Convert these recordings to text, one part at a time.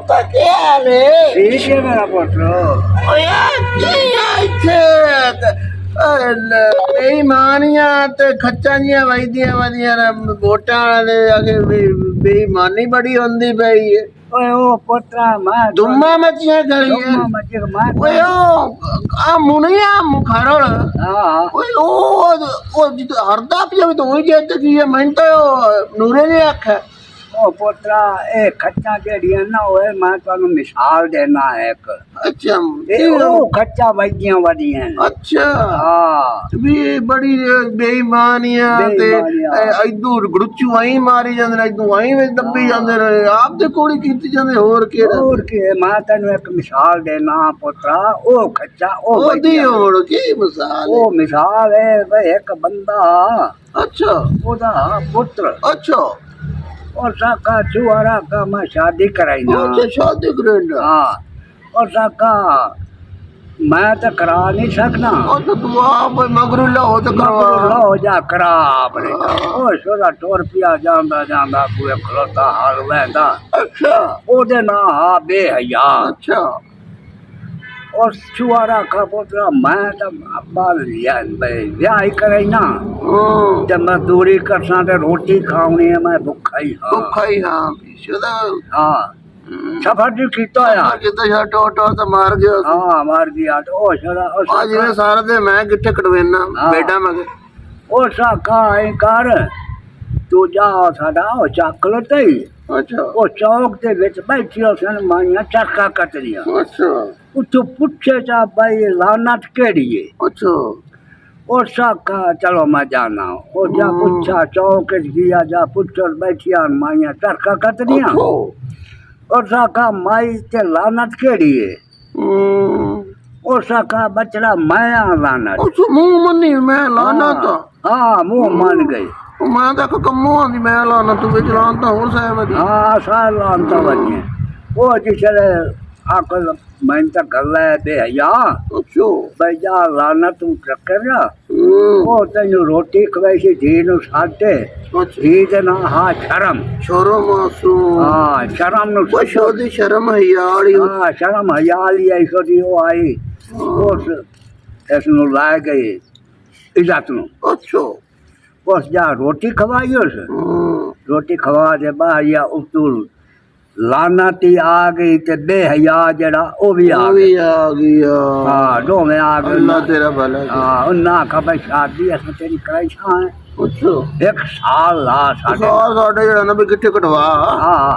ਪੁੱਤ ਕੀ ਹਾਲ ਏ? ठीक है मेरा पुत्र। ਓਏ ਕੀ ਆ ਇੱਥੇ ਬੇਈਮਾਨੀਆਂ ਤੇ ਖੱਚਾਂ ਜੀਆਂ ਵਜਦੀਆਂ ਵਧੀਆਂ ਨੇ ਵੋਟਾਂ ਵਾਲੇ ਅਗੇ ਬੇਈਮਾਨੀ ਬੜੀ ਹੁੰਦੀ ਪਈ ਏ ओए ओ पुत्रा मैं ਦੁੰਮਾਂ ਮੱਚੀਆਂ ਗਲੀਆਂ मजे मार। ਓਏ ਉਹ ਆ ਮੁਨੀਆ ਮੁਖਰਲ हाँ ਓਏ ਉਹ ਜਿੱਦ ਹਰਦਾ ਪਿਆ ਵੀ ਤਾਂ ਉਹੀ ਜਿੱਦ ਕੀ ਹੈ ਮੈਨੂੰ ਤਾਂ ਉਹ ਨੂਰੇ ਨੇ ਆਖਿਆ ओ पुत्रा ए खच्चा जेड़ियां ना ओए मैं तानू मिसाल देना है एक। ਅੱਛਾ ए ओ खच्चा वजियां वदियां ने। ਅੱਛਾ हाँ ਵੀ ਬੜੀ ਬੇਈਮਾਨੀਆਂ ਤੇ ਬੇਈਮਾਨੀਆਂ। ਇਦੋਂ ਗੜੁੱਚੂ ਆਈ ਮਾਰੀ ਜਾਂਦੇ ਨੇ ਇਦੋਂ ਆਈ ਵਿੱਚ ਦੱਬੀ ਜਾਂਦੇ ਨੇ ਆਪ ਦੇ ਕੋਲ ਹੀ ਕੀਤੀ ਜਾਂਦੇ ਹੋਰ ਕਿਹੜਾ और के मैं तेनू एक मिसाल देना पुत्रा ओ खच्चा ओ ਉਹਦੀ वजियां। ਹੋੜ ਕੀ ਮਿਸਾਲ ओ मिसाल है भाई एक बंदा ਅੱਛਾ ओदा पुत्र ਅੱਛਾ और साका छुआरा का मैं शादी कराई ना। ਅੱਛਾ ਸ਼ਾਦੀ ਕਰੇਂਦਾ हाँ और साका मैं तो करा नहीं सकना। ਉਹ ਤਾਂ ਤੂੰ ਆਪ ਮਗਰੂਲਾ ਹੋ ਤੇ ਕਰਵਾ लो जा करा अपने ओ सोदा टोर पिया जांदा जांदा कोई खलोता हाल वैंदा ਅੱਛਾ ओदे ना हा बेहया ਅੱਛਾ और छुआरा का पुत्रा मैं तो बाल ब्याह ही करे ना ਹਾਂ जब मजदूरी करसा ते रोटी खावनी है मैं भुखा ही हाँ। ਭੁੱਖਾ ਹੀ ਹਾਂ ਸ਼ੁਦਾ हाँ सफर जी कीता यार। ਕਿਤੇ ਛਾ ਟੋ ਤਾਂ ਮਾਰ ਗਿਆ हाँ मार दिया तो ओ सोदा ਆ ਜਿਵੇਂ ਸਾਰਾ ਦੇ ਮੈਂ ਕਿੱਥੇ ਕਟਵੇਨਾ ਹਾਂ। ਬੇਟਾ ਮਗਰ ओ साका आई कर तू जा साडा ओ चक लो तई ਅੱਛਾ ओ चौक दे विच बैठी सन माइयां चरखा कटरियां ਅੱਛਾ उतो पुछे चा भाई लानत केड़ी है ਅੱਛਾ ओ साका चलो मैं जाना ओ जा पूछा चौक च गया जा पुछर बैठिया माइयां चरखा कटरियां ਅੱਛਾ और साका माई ते लानत केड़ी है ਹੂੰ ओ साका बचड़ा माया लानत ਉਸ ਮੂੰਹ ਮੰਨੀ ਮੈਂ ਲਾਣਾ ਤਾਂ हाँ मुंह मान गई ਉਹ ਮੈਂ ਤਾਂ ਕੰਮੋਂ ਆਂਦੀ ਮੈਂ ਲਾਣਾ ਤੂੰ ਵਿੱਚ ਲਾਣ ਤਾਂ ਹੋਰ ਸਾਹਿਬ ਦੀ हाँ साल लानत बनिए ओ जिसले आकल मैं तो गल है बेहया ਅੱਛਾ भाई जा लानत तू चक्कर जा ਹੂੰ ओ तेनू रोटी खवाई सी धी नू साटे ਅੱਛਾ धी दे ना हाँ शर्म ਸ਼ਰਮ ਆਸੂ हाँ शर्म नू ਉਹ ਸ਼ੋਦੀ ਸ਼ਰਮ ਹੈ ਯਾਰ हाँ शर्म हयाली आई सोदी ओ आई उस इस नू ला गई इज्जत नू ਅੱਛਾ उस जा रोटी खवाई उस ਹੂੰ रोटी खवा दे बाहरिया उतुल लानती आ गई ते बेहया जड़ा ओ भी आ ਉਹ गई ਵੀ ਆ ਗਿਆ हाँ दोवें आ गए ਅੱਲਾ ਤੇਰਾ ਭਲਾ ਕਰੇ। हाँ उन्ना आखा भाई शादी अस तेरी कराई छा ਅੱਛਾ एक साल ला साडे ਸਾਲ ਸਾਡੇ ਜਿਹੜਾ ਨਾ ਵੀ ਕਿੱਥੇ ਕਟਵਾ हाँ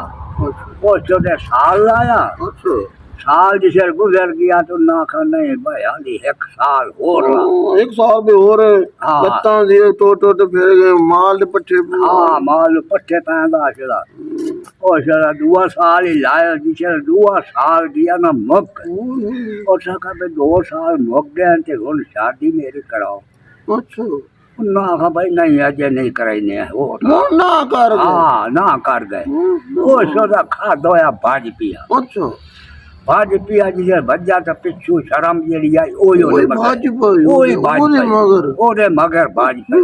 वो चौदह साल लाया ਅੱਛਾ साल जिसे गुजर गया तो ना खा नहीं भाई हाली एक साल और ला ਇੱਕ ਸਾਲ ਵੀ ਹੋਰ ਹਾਂ। ਲੱਤਾਂ ਦੀ ਟੋ ਤੇ ਫਿਰ ਗਏ ਮਾਲ ਦੇ ਪੱਠੇ हाँ माल पट्टे पैदा चला ओ चला दुआ साल ही लाया जिसे दुआ साल दिया ना मुक और सका पे 2 साल मुक गए ते हुन शादी मेरी कराओ ਅੱਛਾ ना आखा भाई नहीं अजय नहीं कराई है वो ਨਾ ਕਰ हाँ ना कर गए वो सोदा खा दोया भाज पिया ਅੱਛਾ भाज पिया जिसे भज्जा तो पिछू शर्म जेड़ी आई ओही ਓਏ ओले ਭੱਜ ਪਈ ओही भाज ਉਹਦੇ ਮਗਰ ओदे मगर भाज पई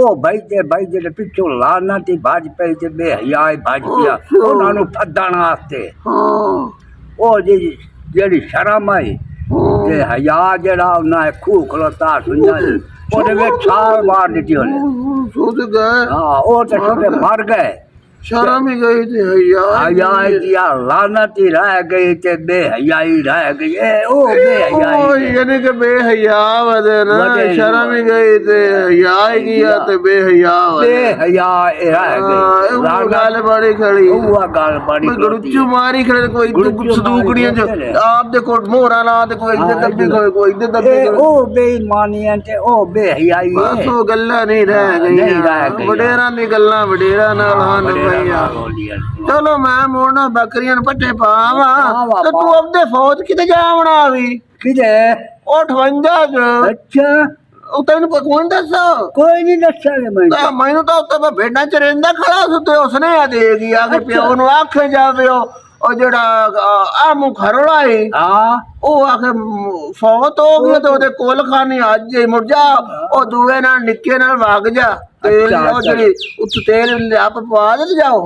ओ भाई जे पिछू लाना ती भाज पई ते बेहयाई भाज पिया उन्हां नु फदण वास्ते ਹਾਂ ओ जेड़ी शर्म आई ते हया जेड़ा उन्हां खूह खलोता सुनिया ओदे विच छाल मार दिती ओने ਸੁੱਧ ਗਏ हां ओ ते छोटे मर गए ਸ਼ਰਮ ਹੀ ਗਈ ਤੇ ਯਾਰ हयाई दिया लानती रह गई ते बेहयाई रह गई ए ओ बेहयाई ਉਹ ਯਾਨੀ ਕਿ ਬੇਹਯਾ ਵਦੇ ਨਾ ਵਦੇ ਹੀ ਸ਼ਰਮ ਹੀ ਗਈ ਤੇ ਹਯਾ ਹੀ ਗਿਆ ਤੇ ਬੇਹਯਾ ਵਦੇ बेहया रह गई ਉਹ ਗੱਲ ਬੜੀ ਖੜੀ ਉਹ ਗੱਲ ਬੜੀ ਕੋਈ ਗੜੁੱਚੂ ਮਾਰੀ ਖੜੇ ਕੋਈ ਗੜੁੱਚੂ ਸਦੂਕੜੀਆਂ ਚ ਮਾਰੀ ਆਪ ਦੇ ਕੋਲ ਮੋਹਰਾ ਲਾ ਤੇ ਕੋਈ ਇੱਧਰ ਦੱਬੀ ਕੋਈ ਇੱਧਰ ਦੱਬੀ ਉਹ ਬੇਈਮਾਨੀਆਂ ਤੇ ਉਹ ਬੇਹਯਾਈ ਬਸ ਹੈ ਉਹ ਗੱਲਾਂ ਨਹੀਂ ਰਹਿ ਨਹੀਂ ਰਹਿ ਗਈਆਂ ਗਈਆਂ। ਵਡੇਰਾਂ ਦੀ ਗੱਲਾਂ ਵਡੇਰਾਂ ਨਾਲ ਹਨ ਪਈਆਂ ਚਲੋ ਮੈਂ ਮੋੜਨਾ ਬੱਕਰੀਆਂ ਨੂੰ ਪੱਠੇ ਪਾਵਾਂ ਤੇ ਤੂੰ ਆਪਦੇ ਫੌਜ ਕਿਤੇ ਜਾਵਣਾ ਵੀ ਕਿਦੇ ਉਹ 58 ਚ ਅੱਛਾ ਉਹ ਤੈਨੂੰ ਪਕਵਾਨ ਦੱਸੋ ਕੋਈ ਨਹੀਂ ਦੱਸਾਂਗੇ ਮੈਂ ਮੈਨੂੰ ਤਾਂ ਉੱਤੇ ਭੇਡਾਂ ਚ ਰਹਿੰਦਾ ਖੜਾ ਸੁੱਤੇ ਉਸਨੇ ਆ ਦੇ ਗਿਆ ਕਿ ਪਿਓ ਨੂੰ ਆਖੇ ਜਾਵੇ ਉਹ ਜਿਹੜਾ ਆ ਮੁਖਰਲਾ ਹੈ ਹਾਂ ਉਹ ਆਖੇ ਫੌਤ ਹੋ ਗਿਆ ਤੇ ਉਹਦੇ ਕੋਲ ਖਾਨੀ ਅੱਜ ਹੀ ਮੁੜ ਜਾ ਉਹ ਦੂਏ ਨਾਲ ਨਿੱਕੇ ਨਾਲ ਵਗ ਜਾ ਤੇਲ ਉਹ ਜਿਹੜੀ ਉੱਤੇ ਤੇਲ ਲਿਆ ਪਵਾ ਦੇ ਜਾਓ